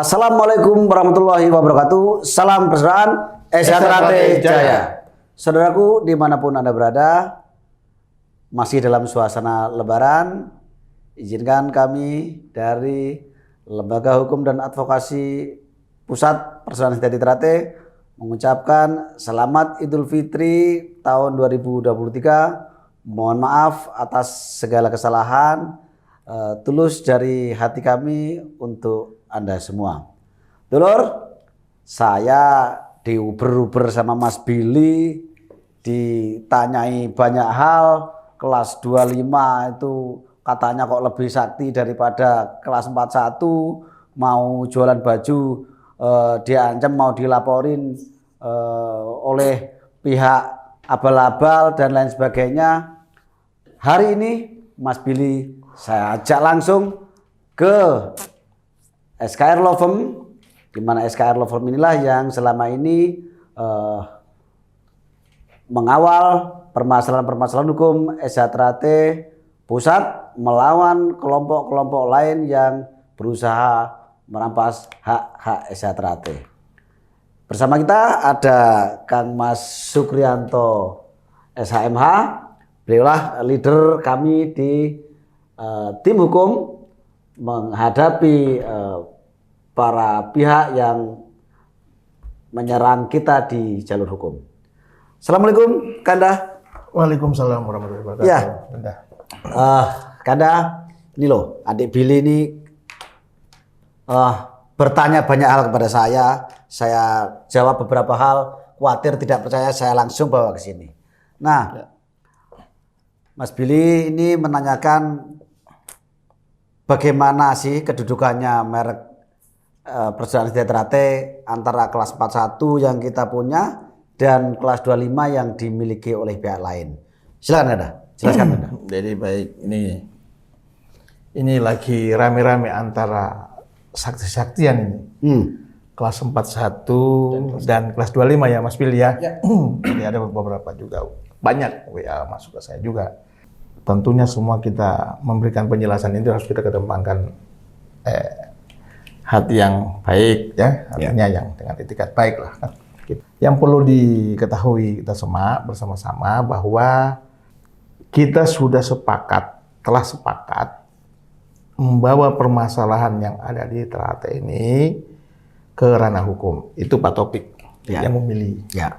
Assalamualaikum warahmatullahi wabarakatuh. Salam persaudaraan Esatrate Jaya. Saudaraku dimanapun Anda berada, masih dalam suasana Lebaran, izinkan kami dari Lembaga Hukum dan Advokasi Pusat Persaudaraan Esatrate mengucapkan Selamat Idul Fitri tahun 2023. Mohon maaf atas segala kesalahan, tulus dari hati kami untuk Anda semua. Dulur, saya diuber-uber sama Mas Billy, ditanyai banyak hal. Kelas 25 itu katanya kok lebih sakti daripada kelas 41, mau jualan baju, diancam mau dilaporin oleh pihak abal-abal dan lain sebagainya. Hari ini Mas Billy saya ajak langsung ke SKR Law Firm, di mana SKR Law Firm inilah yang selama ini mengawal permasalahan-permasalahan hukum Esatrate Pusat melawan kelompok-kelompok lain yang berusaha merampas hak-hak Esatrate. Bersama kita ada Kang Mas Sukrianto SHMH, beliaulah leader kami di tim hukum menghadapi para pihak yang menyerang kita di jalur hukum. Assalamualaikum, Kanda. Waalaikumsalam warahmatullahi wabarakatuh. Ya, Kanda, ini loh, adik Billy ini bertanya banyak hal kepada saya. Saya jawab beberapa hal, khawatir tidak percaya saya langsung bawa ke sini. Nah, Mas Billy ini menanyakan bagaimana sih kedudukannya merek Persaudaraan Esatrate antara kelas 41 yang kita punya dan kelas 25 yang dimiliki oleh pihak lain. Silakan Anda, jelaskan Anda. Jadi baik, ini lagi rame-rame antara sakti-saktian ini. Kelas 41 dan kelas 25 ya Mas Billy ya. Jadi ada beberapa juga, banyak WA masuk ke saya juga. Tentunya semua kita memberikan penjelasan ini harus kita kedepankan hati yang baik ya, artinya yang dengan etikat baik lah. Yang perlu diketahui kita semua bersama-sama bahwa kita sudah telah sepakat membawa permasalahan yang ada di Trate ini ke ranah hukum. Itu Pak Taufik yang memilih. Ya,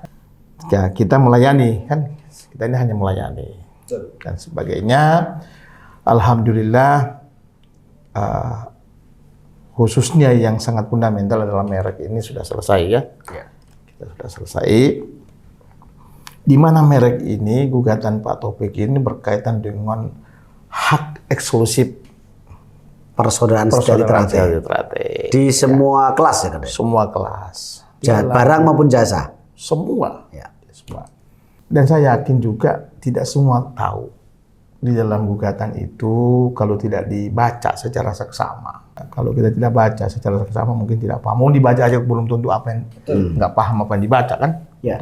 kita melayani kan, kita ini hanya melayani dan sebagainya. Alhamdulillah, khususnya yang sangat fundamental adalah merek ini sudah selesai ya. Kita sudah selesai. Di mana merek ini, gugatan Pak Taufik ini berkaitan dengan hak eksklusif Persaudaraan Esatrate di semua kelas ya kan? Semua kelas. Barang maupun jasa. Semua. Ya, semua. Dan saya yakin juga tidak semua tahu di dalam gugatan itu kalau tidak dibaca secara seksama. Kalau kita tidak baca secara seksama mungkin tidak paham. Mau dibaca aja belum tentu apa yang nggak paham apa yang dibaca kan? Ya.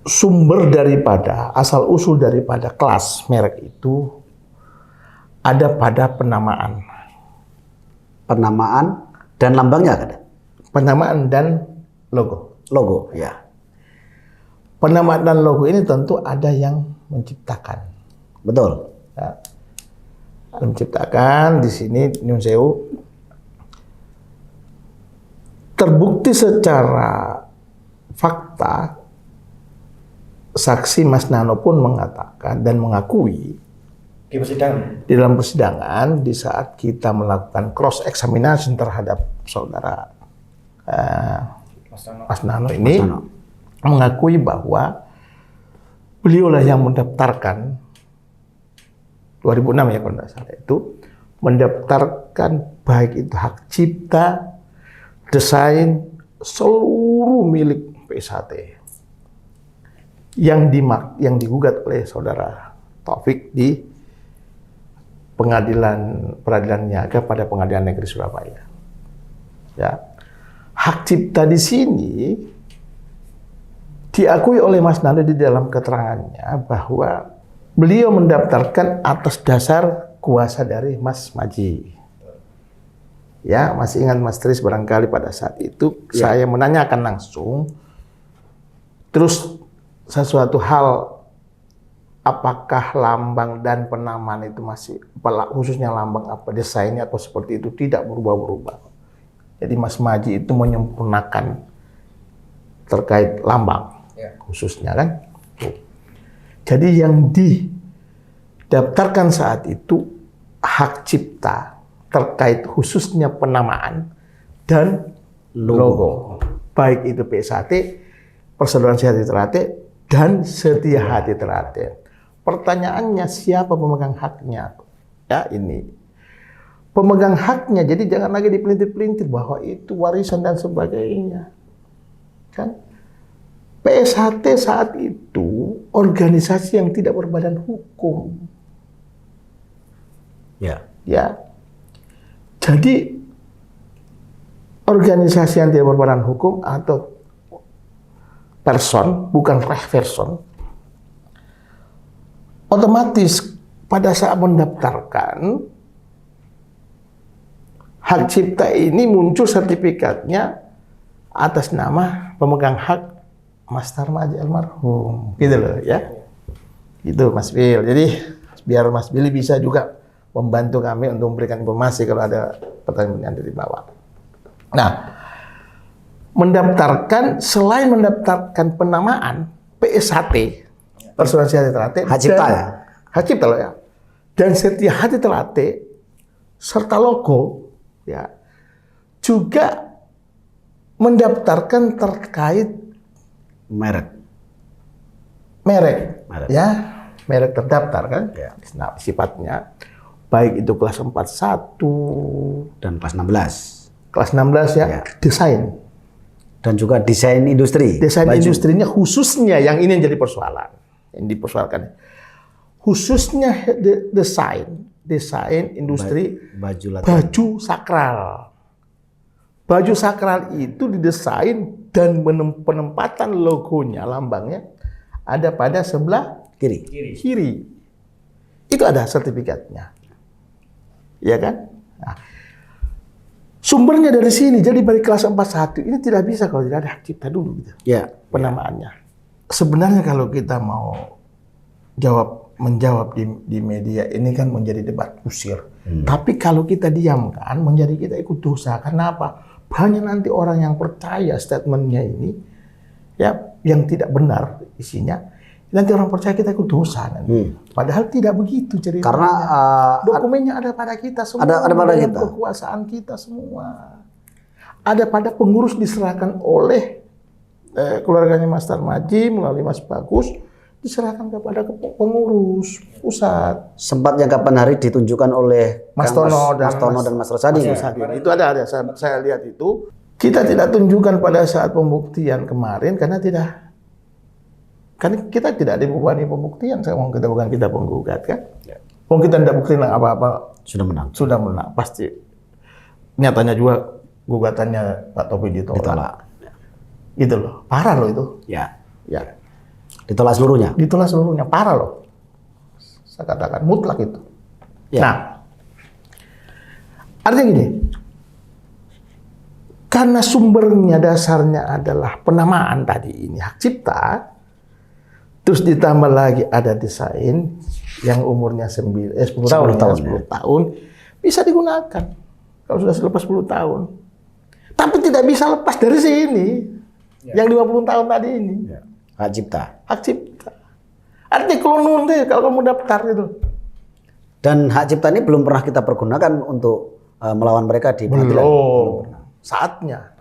Sumber daripada asal-usul daripada kelas merek itu ada pada penamaan. Penamaan dan lambangnya kan? Penamaan dan logo. Logo, ya. Penamaan dan logo ini tentu ada yang menciptakan. Betul. Ya. Menciptakan di sini Nyun Sewu terbukti secara fakta. Saksi Mas Nano pun mengatakan dan mengakui di dalam persidangan di saat kita melakukan cross examination terhadap saudara Mas Nano ini mengakui bahwa beliaulah yang mendaftarkan 2006 ya kalau tidak salah itu, mendaftarkan baik itu hak cipta, desain, seluruh milik PSHT yang digugat oleh saudara Taufik di peradilan niaga pada Pengadilan Negeri Surabaya. Ya. Hak cipta di sini diakui oleh Mas Nando di dalam keterangannya bahwa beliau mendaftarkan atas dasar kuasa dari Mas Maji. Ya, masih ingat Mas Tris barangkali pada saat itu saya menanyakan langsung. Terus sesuatu hal, apakah lambang dan penamaan itu masih, khususnya lambang apa, desainnya atau seperti itu, tidak berubah-berubah. Jadi Mas Maji itu menyempurnakan terkait lambang, khususnya kan. Jadi yang didaftarkan saat itu hak cipta terkait khususnya penamaan dan logo. Baik itu PSHT, Persaudaraan Sehat Ternate, dan Setia Hati Ternate. Pertanyaannya, siapa pemegang haknya? Ya, ini. Pemegang haknya, jadi jangan lagi dipelintir-pelintir bahwa itu warisan dan sebagainya. Kan? PSHT saat itu organisasi yang tidak berbadan hukum. Ya. Jadi organisasi yang tidak berbadan hukum atau person, bukan person, otomatis pada saat mendaftarkan hak cipta ini muncul sertifikatnya atas nama pemegang hak Mas Tarmaji almarhum, gitu loh ya. Itu Mas Bil. Jadi biar Mas Billy bisa juga membantu kami untuk memberikan informasi kalau ada pertanyaan dari bawah. Nah, selain mendaftarkan penamaan PSHT, Persaudaraan Sehat Ternate, Hak cipta ya? Hak cipta loh ya. Dan Setia Hati Ternate serta logo ya. Juga mendaftarkan terkait merek. Ya, merek terdaftar kan. Ya. Nah, sifatnya baik itu kelas 41 Dan kelas 16. Kelas 16 ya. Desain. Dan juga desain industri. Desain industrinya khususnya yang ini yang jadi persoalan. Yang dipersoalkan. Khususnya desain industri baju sakral. Baju sakral itu didesain dan penempatan logonya, lambangnya ada pada sebelah kiri. Itu ada sertifikatnya. Ya kan? Nah, sumbernya dari sini. Jadi dari kelas 41 ini tidak bisa kalau tidak ada hak cipta dulu gitu. Ya. Penamaannya. Sebenarnya kalau kita mau menjawab di media ini kan menjadi debat kusir. Tapi kalau kita diamkan menjadi kita ikut dosa. Kenapa? Banyak nanti orang yang percaya statementnya ini ya yang tidak benar isinya. Nanti orang percaya kita ikut dosa nanti. Padahal tidak begitu ceritanya. Karena dokumennya ada pada kita semua. Ada pada kita. Kekuasaan kita semua. Ada pada pengurus diserahkan oleh keluarganya Mas Tarmaji melalui Mas Bagus, diserahkan kepada pengurus pusat. Sempat yang kapan hari ditunjukkan oleh Mas Tono dan Mas Rosadi. Itu ada. Saya lihat itu. Kita tidak tunjukkan pada saat pembuktian kemarin karena kita tidak dibebani pembuktian. Kita bukan kita penggugat kan. Kalau kita tidak buktiin apa-apa sudah menang pasti. Nyatanya juga gugatannya Pak Topi ditolak. Gitu loh. Parah loh itu. Ya. Ditolak seluruhnya. Parah loh. Saya katakan mutlak itu. Ya. Nah, artinya gini. Karena sumbernya dasarnya adalah penamaan tadi ini hak cipta, terus ditambah lagi ada desain yang umurnya 10 tahun, bisa digunakan kalau sudah selepas 10 tahun. Tapi tidak bisa lepas dari sini, yang 50 tahun tadi ini. Hak cipta. Artinya kalau kalau kamu daftar itu. Dan hak cipta ini belum pernah kita pergunakan untuk melawan mereka di pengadilan. Belum. Saatnya.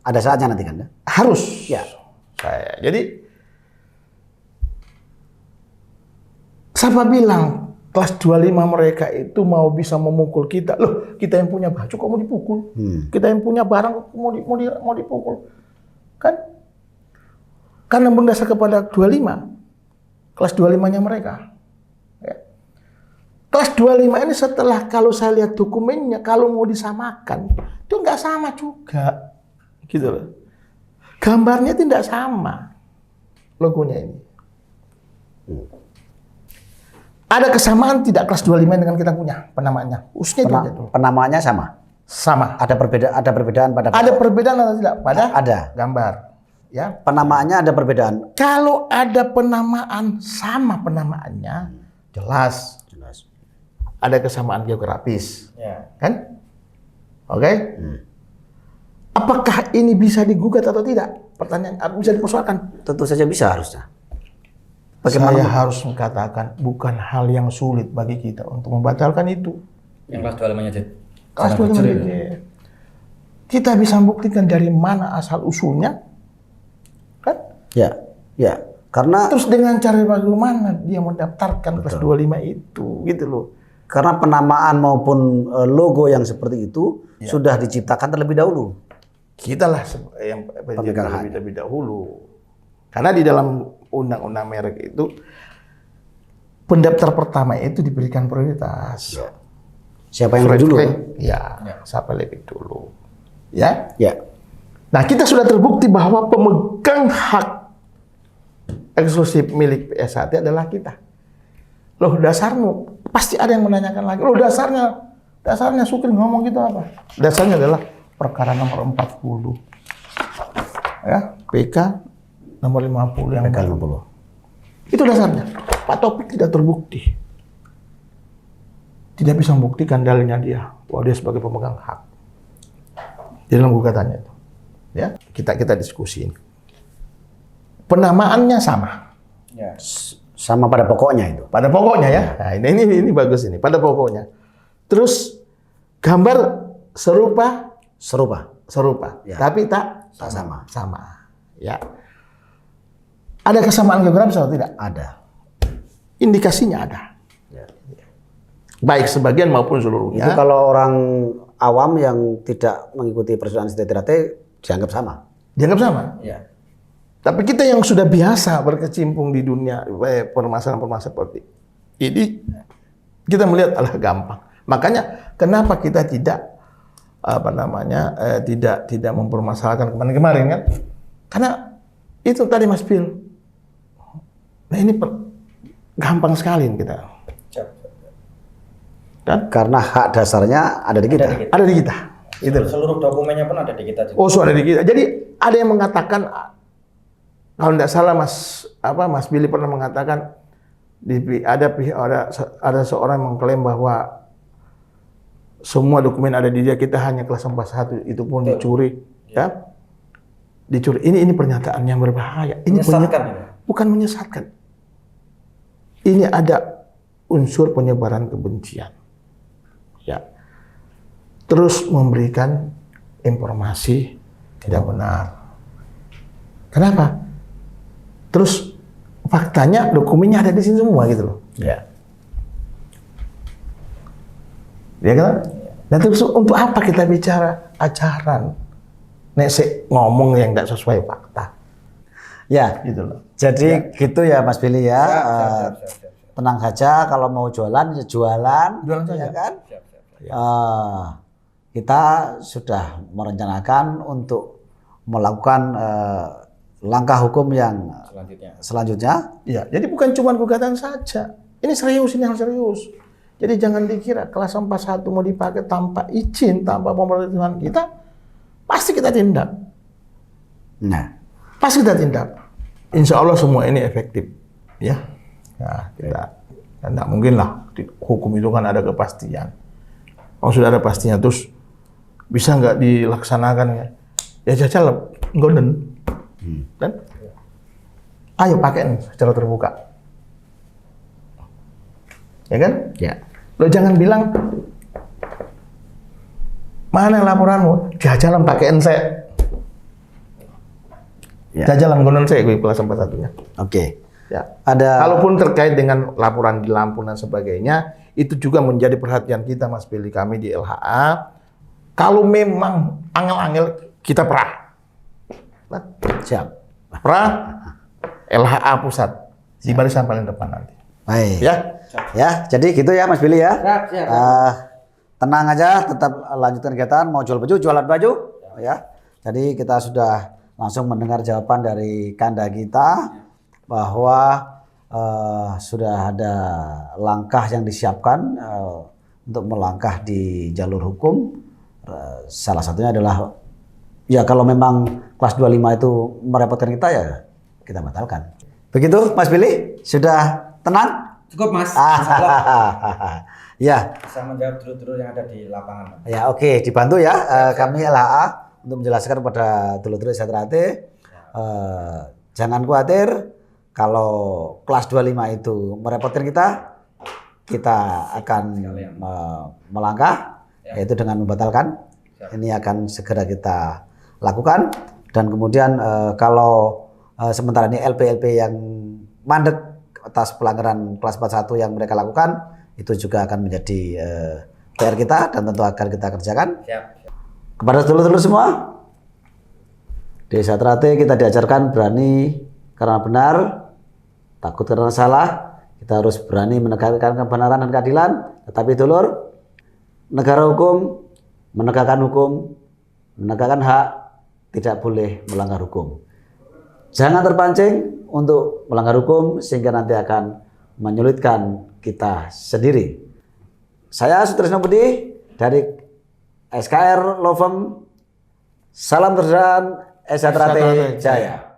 Ada saatnya nanti kan? Harus. Ya. Jadi siapa bilang kelas 25 mereka itu mau bisa memukul kita? Loh, kita yang punya baju kok mau dipukul? Kita yang punya barang kok mau dipukul? Kan? Karena berdasar kepada 25. Kelas 25-nya mereka. Ya. Kelas 25 ini setelah kalau saya lihat dokumennya, kalau mau disamakan, itu nggak sama juga. Gitu loh. Gambarnya tidak sama. Logonya ini. Ada kesamaan tidak kelas 25 dengan kita punya penamaannya? Khususnya Penamaannya sama? sama. Ada perbedaan pada Ada perbedaan atau tidak? Pada Ada. gambar. Ya. Penamaannya ada perbedaan. Kalau ada penamaan sama penamaannya, jelas Jelas. ada kesamaan geografis. Ya. Kan? Oke? Apakah ini bisa digugat atau tidak? Pertanyaan bisa dipersoalkan. Tentu saja bisa harusnya. Saya harus mengatakan bukan hal yang sulit bagi kita untuk membatalkan itu. Yang kelas 25-nya Jet. Kelas 25. Kita bisa membuktikan dari mana asal usulnya. Kan? Ya, ya. Karena Terus dengan cara bagaimana dia mendaftarkan kelas 25 itu, gitu loh. karena penamaan maupun logo yang seperti itu sudah diciptakan terlebih dahulu. Kita lah yang Pemegang lebih dahulu. Karena di dalam undang-undang merek itu pendaftar pertama itu diberikan prioritas. Siapa yang dulu? Ya, siapa lebih dulu. Ya. Ya. Nah, kita sudah terbukti bahwa pemegang hak eksklusif milik PSHT adalah kita. Loh, dasarmu pasti ada yang menanyakan lagi. Loh, dasarnya Sukri ngomong gitu apa? Dasarnya adalah perkara nomor 40. Ya, PK nomor 50 yang PK baru. 50. Itu dasarnya. Pak Taufik tidak terbukti. Tidak bisa membuktikan dalilnya dia bahwa dia sebagai pemegang hak. Di dalam gugatannya itu. Ya, kita diskusiin. Penamaannya sama. Ya. Sama pada pokoknya itu. Pada pokoknya ya. Nah, ini bagus ini. Pada pokoknya. Terus gambar serupa, Ya. tapi tak sama. Sama. Ya. Ada kesamaan geografis atau tidak? Ada. Indikasinya ada. Ya. Baik sebagian maupun seluruhnya. Itu kalau orang awam yang tidak mengikuti persoalan T3T dianggap sama. Dianggap sama. Ya. Tapi kita yang sudah biasa berkecimpung di dunia permasalahan-permasalahan seperti ini, kita melihat adalah gampang. Makanya kenapa kita tidak tidak mempermasalahkan kemarin kan? Karena itu tadi Mas Phil. Nah ini gampang sekali kita. Kan? Karena hak dasarnya ada di kita. Ada di kita. Itu. Seluruh dokumennya pun ada di kita juga. Oh, so ada di kita. Jadi ada yang mengatakan, kalau tidak salah Mas Billy pernah mengatakan ada seorang yang mengklaim bahwa semua dokumen ada di dia, kita hanya kelas 41 itu pun dicuri, ya. Dicuri. Ini pernyataan yang berbahaya. Ini Menyesatkan. bukan menyesatkan. Ini ada unsur penyebaran kebencian. Ya. Terus memberikan informasi tidak benar. Kenapa? Terus faktanya dokumennya ada di sini semua gitu loh. Ya. Ya kan? Dan terus untuk apa kita bicara ajaran? Nek ngomong yang tidak sesuai fakta. Ya. Gitu loh. Jadi gitu ya Mas Billy ya. Siap. Tenang saja kalau mau jualan ya jualan. Jualan saja. Ya kan? Siap. Kita sudah merencanakan untuk melakukan langkah hukum yang selanjutnya. Ya, jadi bukan cuma gugatan saja. Ini serius, ini hal serius. Jadi jangan dikira kelas 41 mau dipakai tanpa izin, tanpa pemberitahuan kita, pasti kita tindak. Nah, Pasti kita tindak. Insya Allah semua ini efektif. Ya, nah, tidak mungkin lah. Hukum itu kan ada kepastian. Kalau sudah ada pastinya, terus bisa nggak dilaksanakan? Ya jajal, golden. Dan ayo pakai secara terbuka. Ya kan? ya. Lo jangan bilang mana laporanmu? Jajalan pakai saya. Ya. Jajalan golden saya gue kelas 41-nya. Oke. Ya. Ada Kalaupun terkait dengan laporan di Lampung dan sebagainya, itu juga menjadi perhatian kita Mas Billy, kami di LHA. Kalau memang angel-angel kita perah. siap. LHA pusat di barisan paling depan nanti. Baik. Ya. Ya, jadi gitu ya Mas Billy ya. Siap. Tenang aja, tetap lanjutkan kegiatan. Mau jual baju, jualan baju. Ya. Jadi kita sudah langsung mendengar jawaban dari Kanda kita bahwa sudah ada langkah yang disiapkan untuk melangkah di jalur hukum Salah satunya adalah ya kalau memang kelas 25 itu merepotkan kita ya kita batalkan. Begitu Mas Billy, sudah tenang? Cukup Mas. Insyaallah Ya. bisa menjawab dulu-dulu yang ada di lapangan. Ya oke, dibantu ya. Kami LHA untuk menjelaskan kepada dulur-dulur Sejahtera AT. Jangan khawatir kalau kelas 25 itu merepotkan kita akan melangkah, yaitu dengan membatalkan. Ini akan segera kita lakukan dan kemudian kalau sementara ini LP yang mandek atas pelanggaran kelas 41 yang mereka lakukan itu juga akan menjadi PR kita dan tentu akan kita kerjakan. Siap. Kepada dulur-dulur semua, di Sejahtera AT kita diajarkan berani karena benar, takut karena salah. Kita harus berani menegakkan kebenaran dan keadilan. Tetapi dulur, negara hukum, menegakkan hukum, menegakkan hak, tidak boleh melanggar hukum. Jangan terpancing untuk melanggar hukum sehingga nanti akan menyulitkan kita sendiri. Saya Sutrisno Budi dari SKR Law Firm. Salam terus Sejahtera AT Jaya.